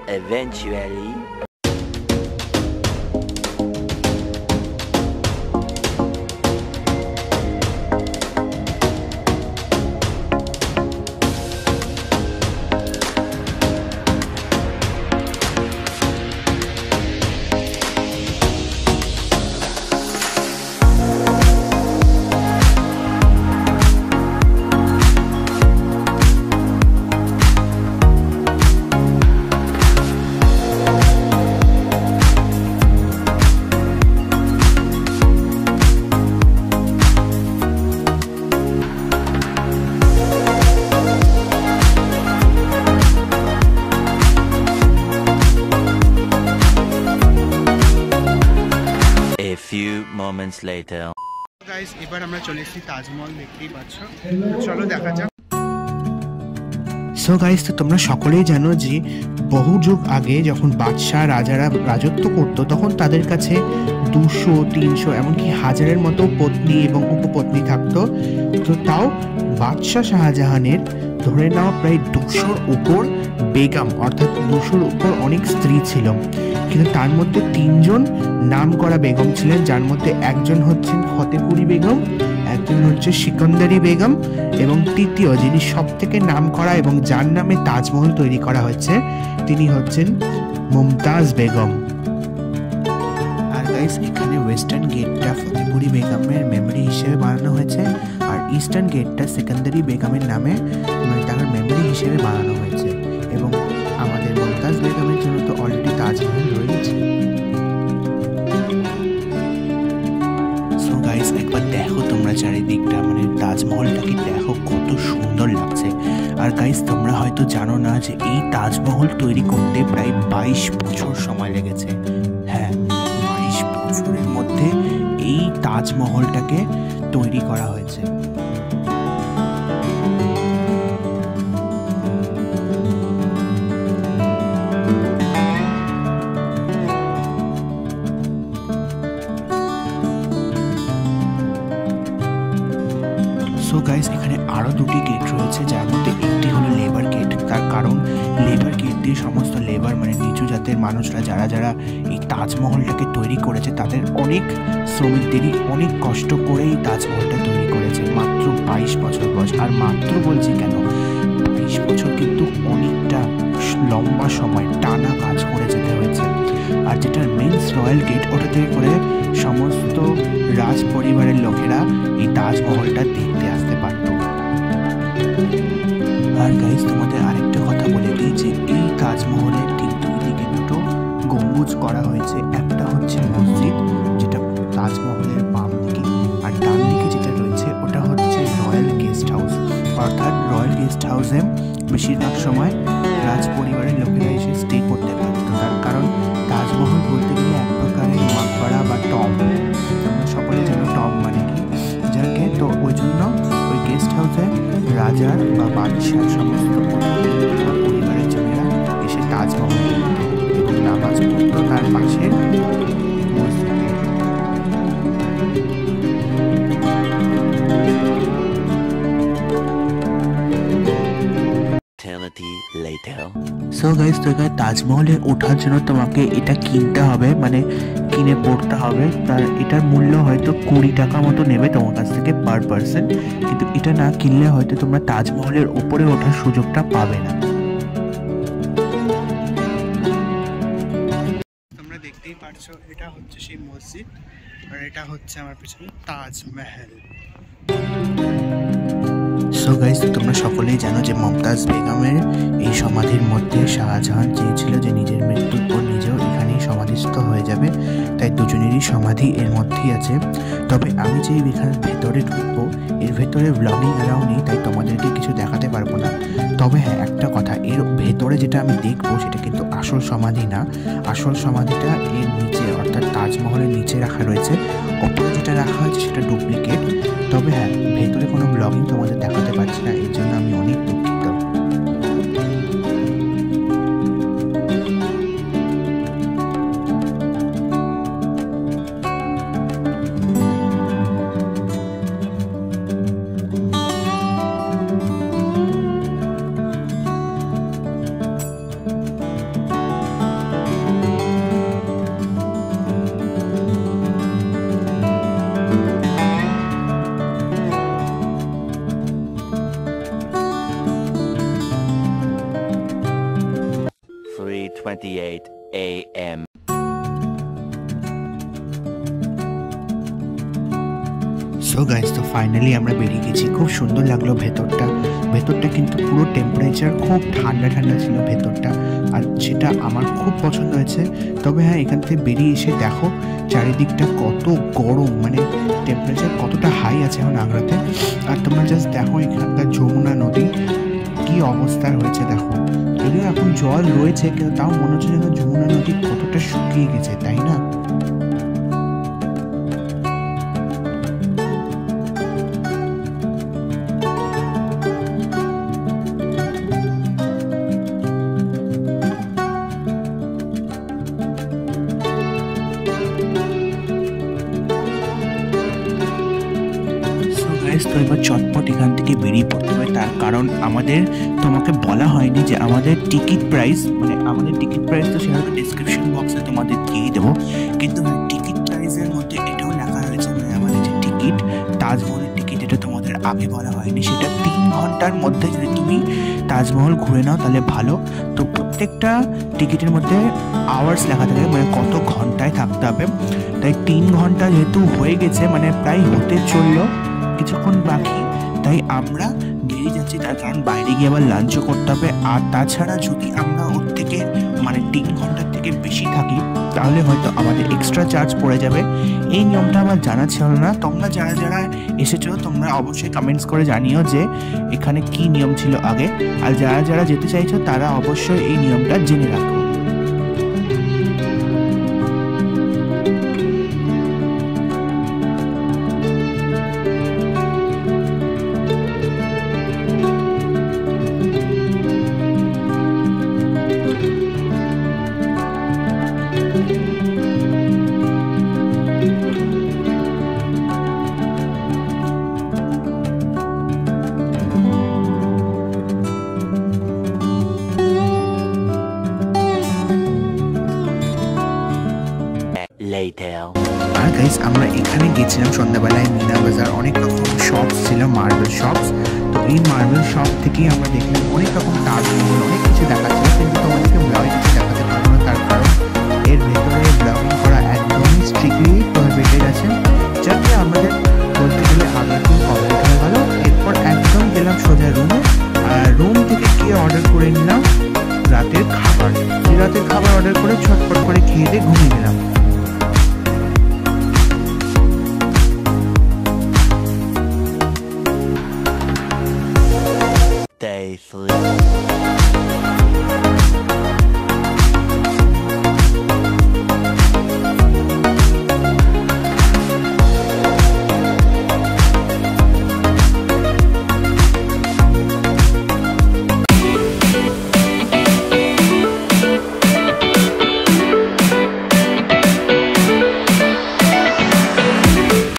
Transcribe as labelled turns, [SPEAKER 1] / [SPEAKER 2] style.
[SPEAKER 1] eventually. A few moments later.
[SPEAKER 2] Guys এবার আমরা চলে এসেছি তাজমহল, দেখতেই পাচ্ছ। চলো দেখা যাক। সো গাইস, তো তোমরা সকলেই জানো যে বহু যুগ আগে যখন বাদশাহ রাজারা রাজত্ব করতো তখন তাদের কাছে 200, 300 এমনকি হাজারের মতো পত্নী এবং উপপত্নী থাকতো। তো তাও বাদশাহ শাহজাহানের ধরে নাও প্রায় 200-র উপর বেগম অর্থাৎ 200-র উপর অনেক স্ত্রী ছিল, কিন্তু তার মধ্যে 3জন নাম করা বেগম ছিলেন, যার মধ্যে একজন হচ্ছেন ফতেপুরি বেগম, একজন হচ্ছে সিকন্দরি বেগম এবং তৃতীয় যিনি সব থেকে নাম করা এবং যার নামে তাজমহল তৈরি করা হয়েছে তিনি হচ্ছেন মুমতাজ বেগম। আর গাইস, এখানে ওয়েস্টার্ন গেটটা ফতেপুরি বেগমের মেমোরি হিসেবে বানানো হয়েছে আর ইস্টার্ন গেটটা সিকন্দরি বেগমের নামে মানে তার মেমোরি হিসেবে বানানো হয়েছে। এবং আমাদের মুমতাজ বেগমের জন্য তো অলরেডি তাজমহল রয়েছে। সো গাইস, একবার দেখো তোমরা চারিদিকটা, মানে তাজমহলটাকে দেখো কত সুন্দর লাগছে। আর গাইস, তোমরা হয়তো জানো না যে এই তাজমহল তৈরি করতে প্রায় 22 বছর সময় লেগেছে। হ্যাঁ, 22 বছরের মধ্যে এই তাজমহলটাকে তৈরি করা হয়েছে। সো গাইস, এখানে আরও 2টি গেট রয়েছে, যার মধ্যে একটি হলো লেবার গেট। তার কারণ লেবার গেট দিয়ে সমস্ত লেবার মানে নিচু জাতের মানুষরা যারা যারা এই তাজমহলটাকে তৈরি করেছে তাদের অনেক শ্রমিকদেরই অনেক কষ্ট করে এই তাজমহলটা তৈরি করেছে। মাত্র 22 বছর বয়স। আর মাত্র বলছি কেন, 22 বছর কিন্তু অনেকটা লম্বা সময় টানা কাজ করে যেতে হয়েছে। আর যেটা মেন্স রয়্যাল গেট, ওটাতে করে সমস্ত রাজ পরিবারের লোকেরা এই তাজমহলটা দেখতে আসতে পারত। আর গাইস, তোমাদের আরেকটা কথা বলে দিই যে এই তাজমহলের ঠিক 2 দিকে 2টো গম্বুজ করা হয়েছে। একটা হচ্ছে মসজিদ, যেটা তাজমহলের বাম দিকে, আর ডান দিকে যেটা রয়েছে ওটা হচ্ছে রয়্যাল গেস্ট হাউস। অর্থাৎ রয়্যাল গেস্ট হাউসে বেশিরভাগ সময় রাজ পরিবারের লোকেরা এসে স্টে করতে পারত। তার কারণ তাজমহল বলতে গেলে এক প্রকারের মাকবারা বা টম। তোমরা সকলে জানো টম মানে কি, যাকে তো ওই জন্য ওই গেস্ট হাউসে রাজার বা বাদশার সমস্ত পরিবারের জনেরা এসে তাজমহল এবং নামাজ পড়তো তার পাশের মসজিদে। সো গাইস, তো এখানে তাজমহলে ওঠার জন্য তোমাকে এটা কিনতে হবে, মানে কিনে পড়তে হবে। তার এটার মূল্য হয়তো 20 টাকা মতো নেবে তোমার কাছ থেকে পার পার্সন, কিন্তু এটা না কিনলে হয়তো তোমরা তাজমহলের উপরে ওঠার সুযোগটা পাবে না। তোমরা দেখতেই পারছো এটা হচ্ছে সেই মসজিদ আর এটা হচ্ছে আমার পিছনে তাজমহল। সো গাইস, তোমরা সকলেই জানো যে মুমতাজ বেগমের এই সমাধির মধ্যে শাহজাহান চেয়েছিল যে নিজের মৃত্যুর পর নিজেও এখানেই সমাধিস্থ হয়ে যাবে, তাই দুজনেরই সমাধি এর মধ্যেই আছে। তবে আমি যে এখানের ভেতরে ঢুকবো, এর ভেতরে ব্লগিং অ্যালাউ নেই, তাই তোমাদেরকে কিছু দেখাতে পারবো না। তবে হ্যাঁ, একটা কথা, এর ভেতরে যেটা আমি দেখবো সেটা কিন্তু আসল সমাধি না। আসল সমাধিটা এর নিচে অর্থাৎ তাজমহলের নিচে রাখা রয়েছে, ওপরে যেটা রাখা হয়েছে সেটা ডুপ্লিকেট। তবে হ্যাঁ, ভেতরে কোনো ব্লগিং তোমাদের দেখাতে পারছি না, এর জন্য আমি অনেক দুঃখিত।
[SPEAKER 1] 4:58 a.m.
[SPEAKER 2] সো গাইস, তো ফাইনালি আমরা বেরিয়ে গেছি। খুব সুন্দর লাগলো ভেতরটা কিন্তু পুরো টেম্পারেচার খুব ঠান্ডা ছিল ভেতরটা, আর সেটা আমার খুব পছন্দ হয়েছে। তবে হ্যাঁ, এখান থেকে বেরিয়ে এসে দেখো চারিদিকটা কত গরম, মানে টেম্পারেচার কতটা হাই আছে এখন আগ্রাতে। আর তোমরা জাস্ট দেখো এখানকার যমুনা নদী কি অবস্থা হয়েছে দেখো। যদিও এখন জল রয়েছে, কিন্তু তাও মনে হচ্ছে যেন যমুনা নদী কতটা শুকিয়ে গেছে, তাই না? তো এবার চটপট এখান থেকে বেরিয়ে পড়তে হবে, তার কারণ তোমাকে বলা হয়নি যে আমাদের টিকিট প্রাইস তো সেভাবে ডিসক্রিপশন বক্সে তোমাদের দিয়ে দেবো। কিন্তু টিকিট প্রাইসের মধ্যে এটাও লেখা রয়েছে, মানে আমাদের যে টিকিট, তাজমহলের টিকিট, এটা তোমাদের আগে বলা হয়নি। সেটা 3 ঘন্টার মধ্যে যদি তুমি তাজমহল ঘুরে নাও তাহলে ভালো। তো প্রত্যেকটা টিকিটের মধ্যে আওয়ার্স লেখা থাকে, মানে কত ঘন্টায় থাকতে হবে। তাই 3 ঘন্টা যেহেতু হয়ে গেছে, মানে প্রায় হতে চললো, কিছুক্ষণ বাকি, তাই আমরা বেরিয়ে যাচ্ছি। তার কারণ বাইরে গিয়ে আবার লাঞ্চও করতে হবে। আর তাছাড়া যদি আমরা ওর থেকে 3 ঘন্টার থেকে বেশি থাকি তাহলে হয়তো আমাদের এক্সট্রা চার্জ পড়ে যাবে। এই নিয়মটা আমার জানা ছিল না। তোমরা যারা এসেছো তোমরা অবশ্যই কমেন্টস করে জানিও যে এখানে কি নিয়ম ছিল আগে, আর যারা যেতে চাইছো তারা অবশ্যই এই নিয়মটা জেনে রাখো। আর গাইস, আমরা এখানে গেছিলাম সন্ধ্যাবেলায় মিনা বাজার, অনেক রকম শপস ছিল, মার্বেল শপস। তো এই মার্বেল শপ থেকেই আমরা দেখলাম অনেক রকম তাজমহল, অনেক কিছু দেখাচ্ছিল, কিন্তু তোমাদেরকে ব্লগে কিছু দেখাতে পারবো না, তার কারণ এর ভেতরে ব্লগিং করা একদমই স্ট্রিক্টলি প্রহিবিটেড আছে। যাতে আমাদের বলতে গেলে আগ্রাতেই কমপ্লিট হয়ে গেল। এরপর একদম গেলাম সোজা রুমে, আর রুম থেকে গিয়ে অর্ডার করে নিলাম রাতের খাবার। রাতের খাবার অর্ডার করে ছটপট করে খেয়ে দিয়ে ঘুমিয়ে নিলাম।
[SPEAKER 1] Day 3.